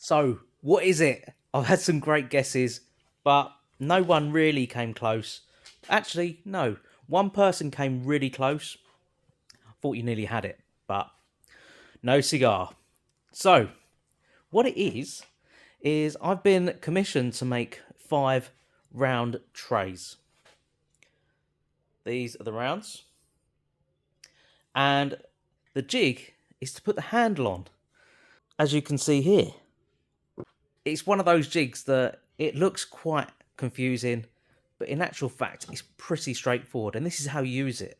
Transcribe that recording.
So, what is it? I've had some great guesses, but no one really came close. Actually, no. One person came really close. Thought you nearly had it, but no cigar. So, what it is I've been commissioned to make 5 round trays. These are the rounds. And the jig is to put the handle on, as you can see here. It's one of those jigs that it looks quite confusing, but in actual fact, it's pretty straightforward, and this is how you use it.